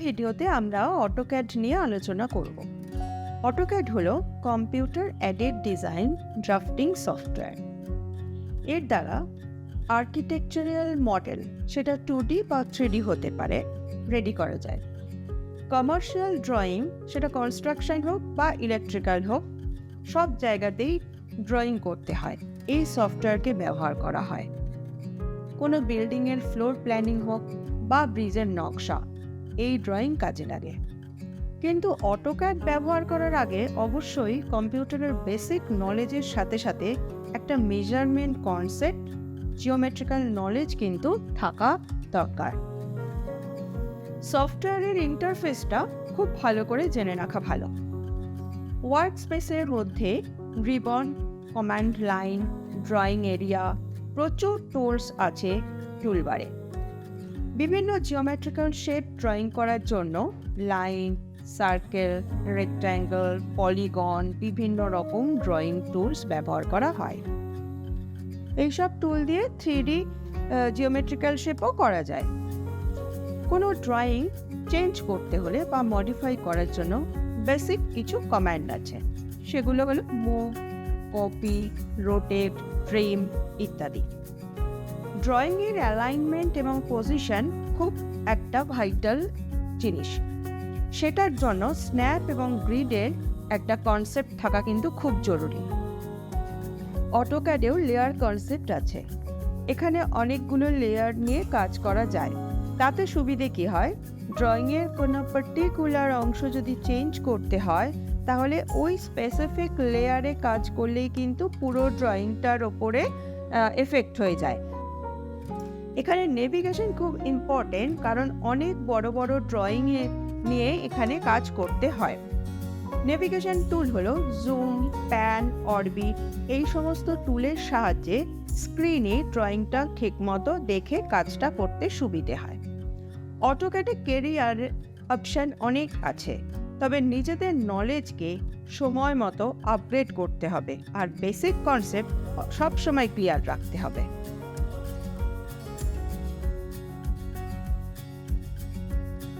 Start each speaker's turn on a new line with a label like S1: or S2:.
S1: ভিডিওতে আমরা অটোক্যাড নিয়ে আলোচনা করব। অটোক্যাড হলো computer aided design drafting software. এর দ্বারা আর্কিটেকচারাল মডেল, সেটা 2D বা 3D হতে পারে, রেডি করা যায়। কমার্শিয়াল ড্রয়িং, সেটা কনস্ট্রাকশন হোক বা ইলেকট্রিক্যাল হোক, সব জায়গাতেই ড্রয়িং করতে হয়, এই সফটওয়্যারকে ব্যবহার করা হয়। কোনো বিল্ডিংয়ের ফ্লোর প্ল্যানিং হোক বা ব্রিজের নকশা, এই ড্রয়িং কাজে লাগে। কিন্তু অটোক্যাড ব্যবহার করার আগে অবশ্যই কম্পিউটারের বেসিক নলেজের সাথে সাথে একটা মেজারমেন্ট কনসেপ্ট, জিওমেট্রিক্যাল নলেজ কিন্তু থাকা দরকার। সফটওয়্যারের ইন্টারফেসটা খুব ভালো করে জেনে রাখা ভালো। ওয়ার্ক স্পেসের মধ্যে ribbon, command line, drawing area, প্রচুর টুলস আছে টুলবারে। বিভিন্ন জিওমেট্রিক্যাল শেপ ড্রয়িং করার জন্য লাইন, সার্কেল, রেক্ট্যাঙ্গল, পলিগন, বিভিন্ন রকম ড্রয়িং টুলস ব্যবহার করা হয়। এইসব টুল দিয়ে 3D জিওমেট্রিক্যাল শেপও করা যায়। কোনো ড্রয়িং চেঞ্জ করতে হলে বা মডিফাই করার জন্য বেসিক কিছু কমান্ড আছে, সেগুলো হলো মুভ, কপি, রোটেট, ট্রিম ইত্যাদি। ড্রয়িংয়ের অ্যালাইনমেন্ট এবং পজিশন খুব একটা ভাইটাল জিনিস, সেটার জন্য স্ন্যাপ এবং গ্রিডের একটা কনসেপ্ট থাকা কিন্তু খুব জরুরি। অটোক্যাডেও লেয়ার কনসেপ্ট আছে, এখানে অনেকগুলো লেয়ার নিয়ে কাজ করা যায়। তাতে সুবিধে কি হয়, ড্রয়িংয়ের কোনো পার্টিকুলার অংশ যদি চেঞ্জ করতে হয় তাহলে ওই স্পেসিফিক লেয়ারে কাজ করলেই কিন্তু পুরো ড্রয়িংটার ওপরে এফেক্ট হয়ে যায়। এখানে নেভিগেশন খুব ইম্পর্টেন্ট, কারণ অনেক বড় বড় ড্রয়িং নিয়ে এখানে কাজ করতে হয়। নেভিগেশন টুল হলো জুম, প্যান, অরবিট, এই সমস্ত টুলের সাহায্যে স্ক্রিনে ড্রয়িংটা ঠিকমতো দেখে কাজটা করতে সুবিধে হয়। অটোক্যাডে কেরিয়ার অপশন অনেক আছে, তবে নিজেদের নলেজকে সময় মতো আপগ্রেড করতে হবে আর বেসিক কনসেপ্ট সবসময় ক্লিয়ার রাখতে হবে।